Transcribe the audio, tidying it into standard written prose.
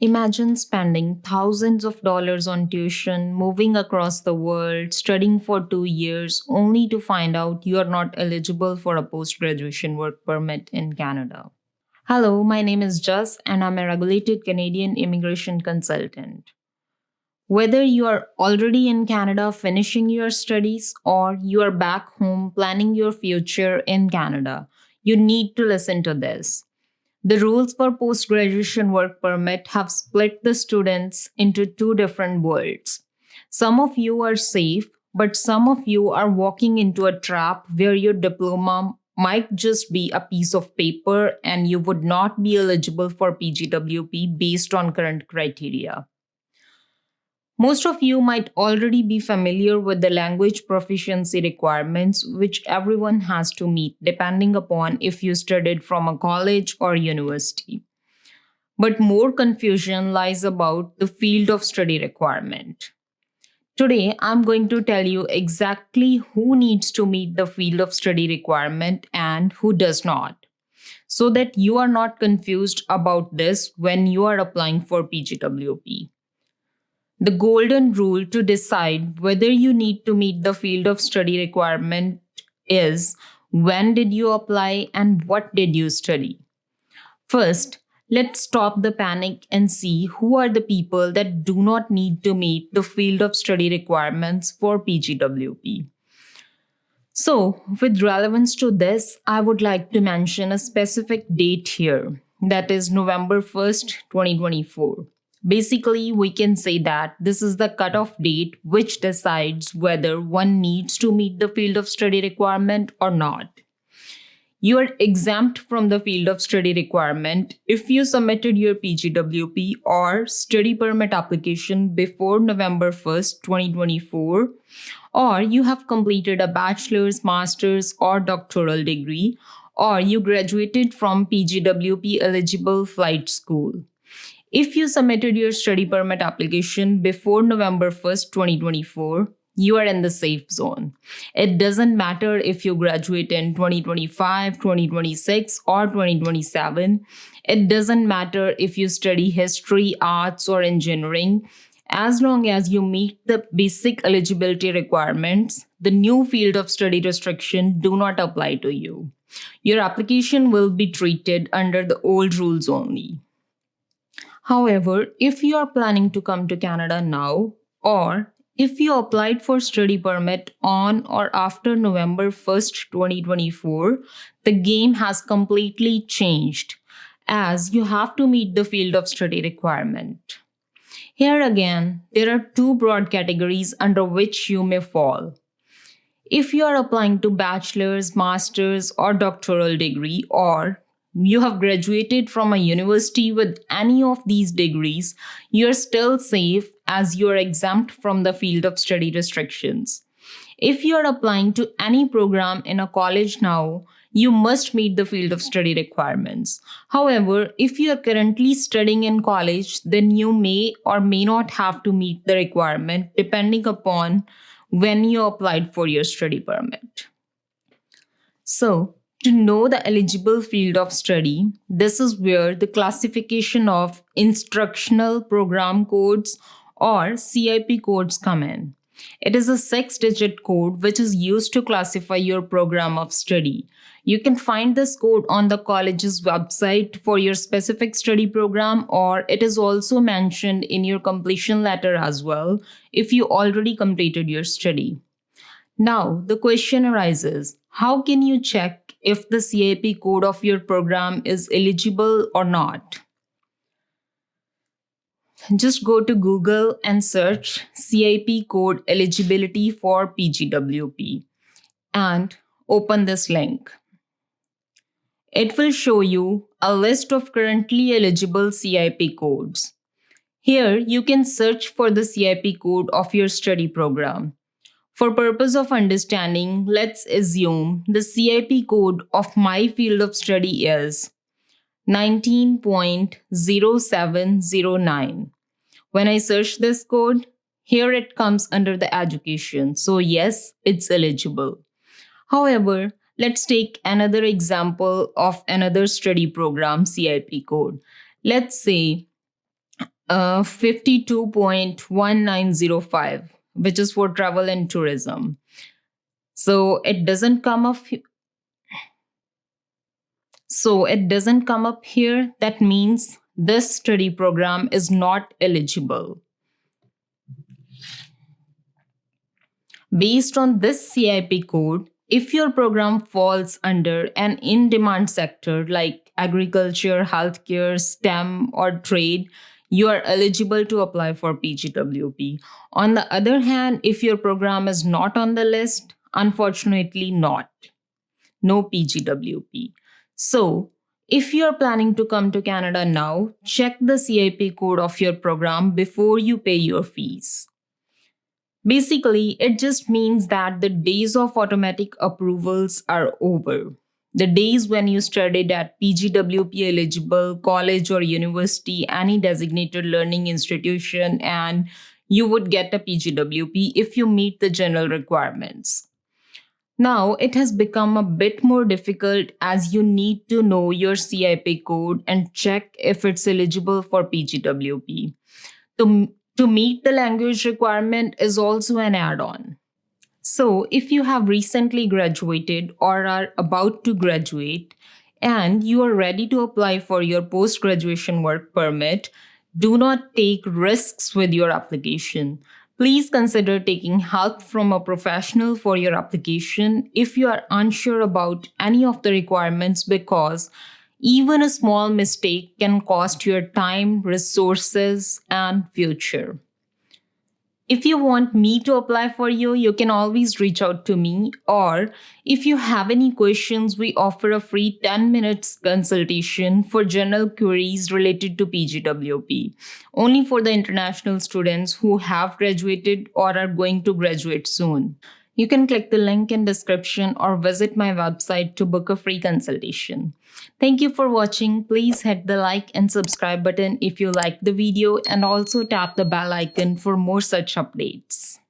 Imagine spending thousands of dollars on tuition, moving across the world, studying for 2 years, only to find out you are not eligible for a post graduation work permit in Canada. Hello, my name is Jas, and I'm a regulated Canadian immigration consultant. Whether you are already in Canada finishing your studies or you are back home planning your future in Canada, you need to listen to this. The rules for post graduation work permit have split the students into two different worlds. Some of you are safe, but some of you are walking into a trap where your diploma might just be a piece of paper and you would not be eligible for PGWP based on current criteria. Most of you might already be familiar with the language proficiency requirements, which everyone has to meet depending upon if you studied from a college or university. But more confusion lies about the field of study requirement. Today, I'm going to tell you exactly who needs to meet the field of study requirement and who does not, so that you are not confused about this when you are applying for PGWP. The golden rule to decide whether you need to meet the field of study requirement is: when did you apply and what did you study? First, let's stop the panic and see who are the people that do not need to meet the field of study requirements for PGWP. So, with relevance to this, I would like to mention a specific date here, that is November 1st, 2024. Basically, we can say that this is the cutoff date which decides whether one needs to meet the field of study requirement or not. You are exempt from the field of study requirement if you submitted your PGWP or study permit application before November 1st, 2024, or you have completed a bachelor's, master's, or doctoral degree, or you graduated from PGWP eligible flight school. If you submitted your study permit application before November 1st, 2024, you are in the safe zone. It doesn't matter if you graduate in 2025, 2026, or 2027. It doesn't matter if you study history, arts, or engineering. As long as you meet the basic eligibility requirements, the new field of study restriction do not apply to you. Your application will be treated under the old rules only. However, if you are planning to come to Canada now, or if you applied for study permit on or after November 1st, 2024, the game has completely changed, as you have to meet the field of study requirement. Here again, there are two broad categories under which you may fall. If you are applying to bachelor's, master's, or doctoral degree, or you have graduated from a university with any of these degrees, you are still safe as you are exempt from the field of study restrictions. If you are applying to any program in a college now, you must meet the field of study requirements. However, if you are currently studying in college, then you may or may not have to meet the requirement depending upon when you applied for your study permit. So, to know the eligible field of study, this is where the classification of instructional program codes or CIP codes come in. It is a 6-digit code which is used to classify your program of study. You can find this code on the college's website for your specific study program, or it is also mentioned in your completion letter as well if you already completed your study. Now, the question arises, how can you check if the CIP code of your program is eligible or not? Just go to Google and search CIP code eligibility for PGWP and open this link. It will show you a list of currently eligible CIP codes. Here, you can search for the CIP code of your study program. For purpose of understanding, let's assume the CIP code of my field of study is 19.0709. When I search this code, here it comes under the education. So yes, it's eligible. However, let's take another example of another study program CIP code. Let's say 52.1905, which is for travel and tourism. So it doesn't come up. So it doesn't come up here. That means this study program is not eligible. Based on this CIP code, if your program falls under an in-demand sector like agriculture, healthcare, STEM, or trade, you are eligible to apply for PGWP. On the other hand, if your program is not on the list, unfortunately not. No PGWP. So, if you are planning to come to Canada now, check the CIP code of your program before you pay your fees. Basically, it just means that the days of automatic approvals are over. The days when you studied at PGWP eligible college or university, any designated learning institution, and you would get a PGWP if you meet the general requirements. Now, it has become a bit more difficult as you need to know your CIP code and check if it's eligible for PGWP. To meet the language requirement is also an add-on. So, if you have recently graduated or are about to graduate and you are ready to apply for your post-graduation work permit, do not take risks with your application. Please consider taking help from a professional for your application if you are unsure about any of the requirements, because even a small mistake can cost your time, resources, and future. If you want me to apply for you, you can always reach out to me. Or if you have any questions, we offer a free 10 minutes consultation for general queries related to PGWP, only for the international students who have graduated or are going to graduate soon. You can click the link in description or visit my website to book a free consultation. Thank you for watching. Please hit the like and subscribe button if you liked the video, and also tap the bell icon for more such updates.